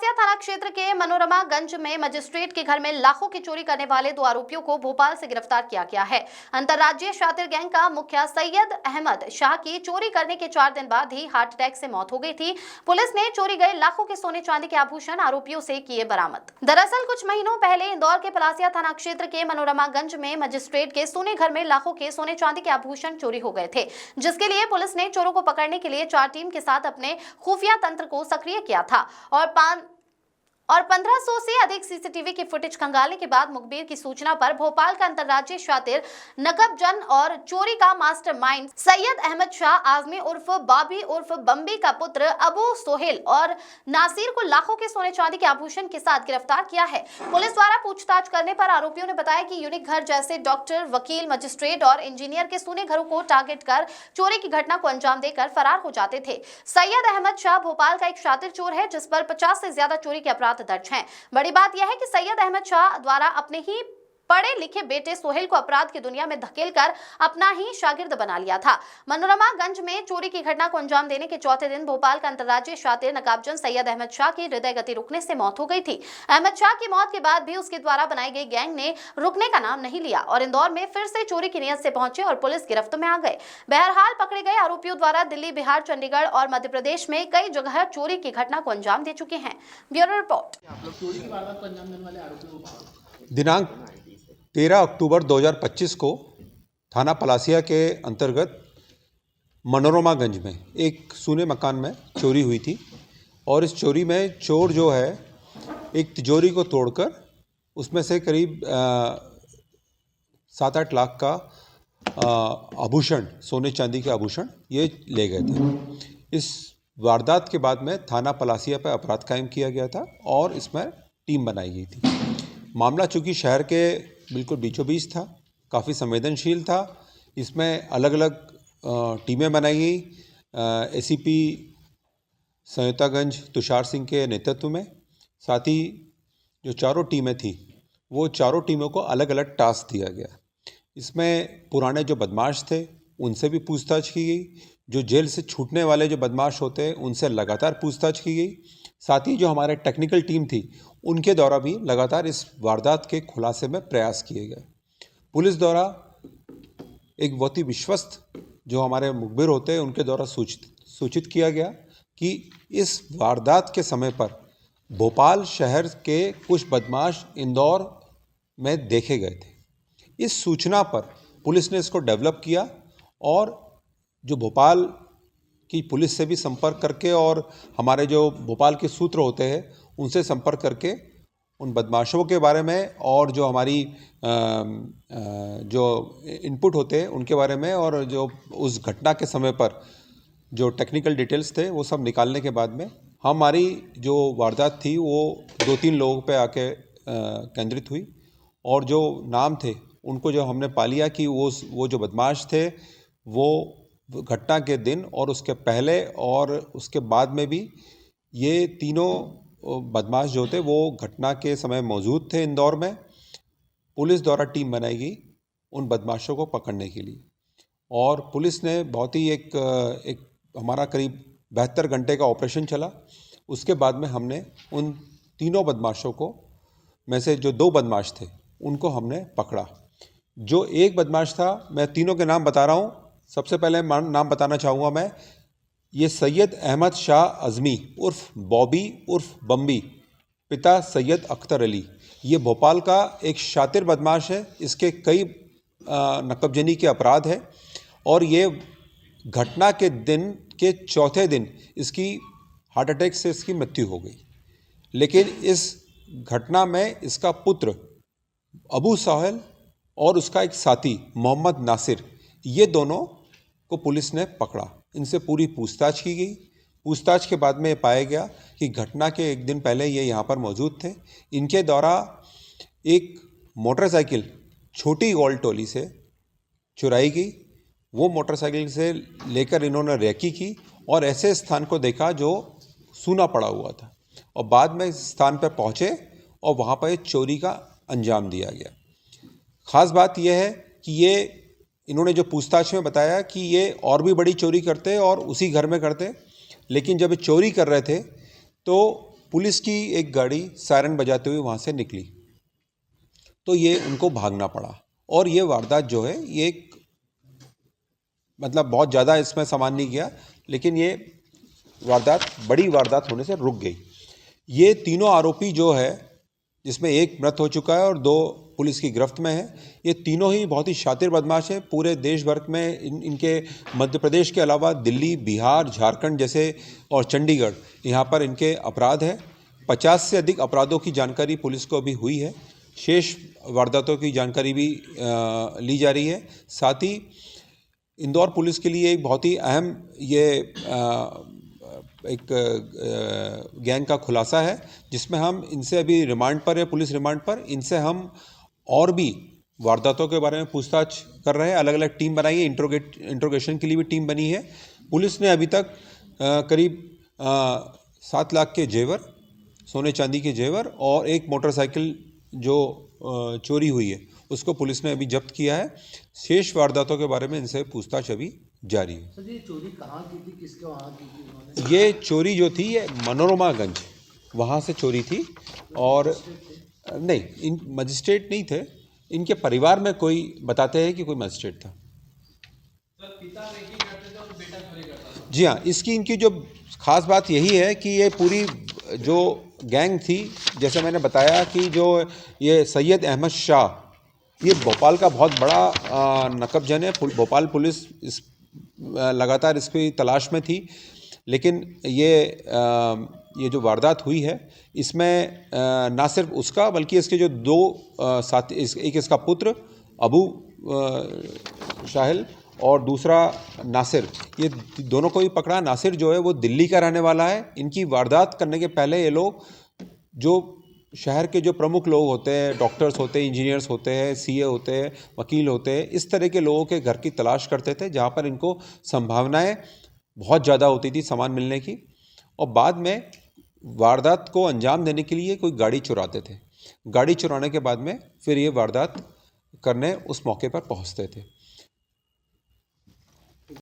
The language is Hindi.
पलासिया थाना क्षेत्र के मनोरमा गंज में मजिस्ट्रेट के घर में लाखों की चोरी करने वाले 2 आरोपियों को भोपाल से गिरफ्तार किया गया है। अंतर्राज्यीय शातिर गैंग का मुखिया सैयद अहमद शाह की चोरी करने के 4 दिन बाद ही हार्ट अटैक से मौत हो गई थी। पुलिस ने चोरी गए लाखों के सोने चांदी के आभूषण आरोपियों से किए बरामद। दरअसल कुछ महीनों पहले इंदौर के पलासिया थाना क्षेत्र के मनोरमा गंज में मजिस्ट्रेट के सोने घर में लाखों के सोने चांदी के आभूषण चोरी हो गए थे, जिसके लिए पुलिस ने चोरों को पकड़ने के लिए 4 टीम के साथ अपने खुफिया तंत्र को सक्रिय किया था और 1500 से अधिक सीसीटीवी की फुटेज खंगालने के बाद मुखबिर की सूचना पर भोपाल का अंतर्राज्यीय शातिर नकबजन और चोरी का मास्टरमाइंड सैयद अहमद शाह आजमी उर्फ बाबी उर्फ बम्बी का पुत्र अबू सोहेल और नासिर को लाखों के सोने चांदी के आभूषण के साथ गिरफ्तार किया है। पुलिस द्वारा पूछताछ करने पर आरोपियों ने बताया कि यूनिक घर जैसे डॉक्टर, वकील, मजिस्ट्रेट और इंजीनियर के सोने घरों को टारगेट कर चोरी की घटना को अंजाम देकर फरार हो जाते थे। सैयद अहमद शाह भोपाल का एक शातिर चोर है, जिस पर 50 से ज्यादा चोरी के अपराध दर्ज हैं। बड़ी बात यह है कि सैयद अहमद शाह द्वारा अपने ही पढ़े लिखे बेटे सोहेल को अपराध की दुनिया में धकेलकर अपना ही शागिर्द बना लिया था। मनोरमा गंज में चोरी की घटना को अंजाम देने के चौथे दिन भोपाल का अंतर्राज्यीय शातिर नकाबजन सैयद अहमद शाह की हृदय गति रुकने से मौत हो गई थी। अहमद शाह की मौत के बाद भी उसके द्वारा बनाई गई गैंग ने रुकने का नाम नहीं लिया और इंदौर में फिर से चोरी की नीयत से पहुंचे और पुलिस गिरफ्त में आ गए। बहरहाल पकड़े गए आरोपियों द्वारा दिल्ली, बिहार, चंडीगढ़ और मध्य प्रदेश में कई जगह चोरी की घटना को अंजाम दे चुके हैं। Bureau report. दिनांक 13 अक्टूबर 2025 को थाना पलासिया के अंतर्गत मनोरमा गंज में एक सूने मकान में चोरी हुई थी और इस चोरी में चोर जो है एक तिजोरी को तोड़कर उसमें से करीब 7-8 लाख का आभूषण, सोने चांदी के आभूषण ये ले गए थे। इस वारदात के बाद में थाना पलासिया पर अपराध कायम किया गया था और इसमें टीम बनाई गई थी। मामला चूँकि शहर के बिल्कुल बीचों बीच था, काफ़ी संवेदनशील था। इसमें अलग अलग टीमें बनाई गई। एसीपी संयुक्तागंज तुषार सिंह के नेतृत्व में, साथ ही जो चारों टीमें थी वो चारों टीमों को अलग अलग टास्क दिया गया। इसमें पुराने जो बदमाश थे उनसे भी पूछताछ की गई, जो जेल से छूटने वाले जो बदमाश होते हैं उनसे लगातार पूछताछ की गई, साथ ही जो हमारे टेक्निकल टीम थी उनके द्वारा भी लगातार इस वारदात के खुलासे में प्रयास किए गए। पुलिस द्वारा एक बहुत ही विश्वस्त जो हमारे मुखबिर होते हैं उनके द्वारा सूचित किया गया कि इस वारदात के समय पर भोपाल शहर के कुछ बदमाश इंदौर में देखे गए थे। इस सूचना पर पुलिस ने इसको डेवलप किया और जो भोपाल की पुलिस से भी संपर्क करके और हमारे जो भोपाल के सूत्र होते हैं उनसे संपर्क करके उन बदमाशों के बारे में और जो हमारी जो इनपुट होते हैं उनके बारे में और जो उस घटना के समय पर जो टेक्निकल डिटेल्स थे वो सब निकालने के बाद में हमारी जो वारदात थी वो 2-3 लोगों पे आके केंद्रित हुई और जो नाम थे उनको जो हमने पा लिया कि वो जो बदमाश थे वो घटना के दिन और उसके पहले और उसके बाद में भी ये तीनों बदमाश जो थे वो घटना के समय मौजूद थे इंदौर में। पुलिस द्वारा टीम बनाई गई उन बदमाशों को पकड़ने के लिए और पुलिस ने बहुत ही एक हमारा करीब 72 घंटे का ऑपरेशन चला। उसके बाद में हमने उन तीनों बदमाशों को में से जो 2 बदमाश थे उनको हमने पकड़ा। जो एक बदमाश था, मैं तीनों के नाम बता रहा हूँ। सबसे पहले नाम बताना चाहूँगा मैं, ये सैयद अहमद शाह आज़मी उर्फ बॉबी उर्फ बम्बी, पिता सैयद अख्तर अली। ये भोपाल का एक शातिर बदमाश है। इसके कई नकबजनी के अपराध है और ये घटना के दिन के चौथे दिन इसकी हार्ट अटैक से इसकी मृत्यु हो गई। लेकिन इस घटना में इसका पुत्र अबू सोहेल और उसका एक साथी मोहम्मद नासिर, ये दोनों को पुलिस ने पकड़ा। इनसे पूरी पूछताछ की गई। पूछताछ के बाद में पाया गया कि घटना के एक दिन पहले ये यहाँ पर मौजूद थे। इनके द्वारा एक मोटरसाइकिल छोटी गोलटोली से चुराई गई। वो मोटरसाइकिल से लेकर इन्होंने रेकी की और ऐसे स्थान को देखा जो सूना पड़ा हुआ था और बाद में इस स्थान पर पहुँचे और वहाँ पर चोरी का अंजाम दिया गया। ख़ास बात यह है कि ये इन्होंने जो पूछताछ में बताया कि ये और भी बड़ी चोरी करते और उसी घर में करते, लेकिन जब चोरी कर रहे थे तो पुलिस की एक गाड़ी सायरन बजाते हुए वहाँ से निकली, तो ये उनको भागना पड़ा। और ये वारदात जो है ये मतलब बहुत ज़्यादा इसमें सामान नहीं गया, लेकिन ये वारदात बड़ी वारदात होने से रुक गई। ये तीनों आरोपी जो है, जिसमें एक मृत हो चुका है और 2 पुलिस की गिरफ्त में है, ये तीनों ही बहुत ही शातिर बदमाश हैं। पूरे देश भर में इनके मध्य प्रदेश के अलावा दिल्ली, बिहार, झारखंड जैसे और चंडीगढ़, यहाँ पर इनके अपराध है। 50 से अधिक अपराधों की जानकारी पुलिस को अभी हुई है। शेष वारदातों की जानकारी भी ली जा रही है। साथ ही इंदौर पुलिस के लिए एक बहुत ही अहम ये एक गैंग का खुलासा है, जिसमें हम इनसे अभी रिमांड पर है, पुलिस रिमांड पर। इनसे हम और भी वारदातों के बारे में पूछताछ कर रहे हैं। अलग अलग टीम बनाई है, इंट्रोगेशन के लिए भी टीम बनी है। पुलिस ने अभी तक करीब 7 लाख के जेवर, सोने चांदी के जेवर और एक मोटरसाइकिल जो चोरी हुई है उसको पुलिस ने अभी जब्त किया है। शेष वारदातों के बारे में इनसे पूछताछ अभी जारी है। सर ये चोरी कहाँ की थी, किसके वहाँ की थी उन्होंने? ये चोरी जो थी ये मनोरमागंज वहाँ से चोरी थी। और नहीं, इन मजिस्ट्रेट नहीं थे, इनके परिवार में कोई बताते हैं कि कोई मजिस्ट्रेट था। पिता रेकी करते थे और बेटा चोरी करता था। जी हाँ, इसकी इनकी जो खास बात यही है कि ये पूरी जो गैंग थी, जैसे मैंने बताया कि जो ये सैयद अहमद शाह, ये भोपाल का बहुत बड़ा नकबजन है। भोपाल पुलिस इस लगातार इसकी तलाश में थी, लेकिन ये जो वारदात हुई है इसमें ना सिर्फ उसका बल्कि इसके जो 2 साथी, एक इसका पुत्र अबू शाहिल और दूसरा नासिर, ये दोनों को ही पकड़ा। नासिर जो है वो दिल्ली का रहने वाला है। इनकी वारदात करने के पहले ये लोग जो शहर के जो प्रमुख लोग होते हैं, डॉक्टर्स होते हैं, इंजीनियर्स होते हैं, सीए होते हैं, वकील होते हैं, इस तरह के लोगों के घर की तलाश करते थे जहाँ पर इनको संभावनाएं बहुत ज़्यादा होती थी सामान मिलने की। और बाद में वारदात को अंजाम देने के लिए कोई गाड़ी चुराते थे। गाड़ी चुराने के बाद में फिर ये वारदात करने उस मौके पर पहुँचते थे।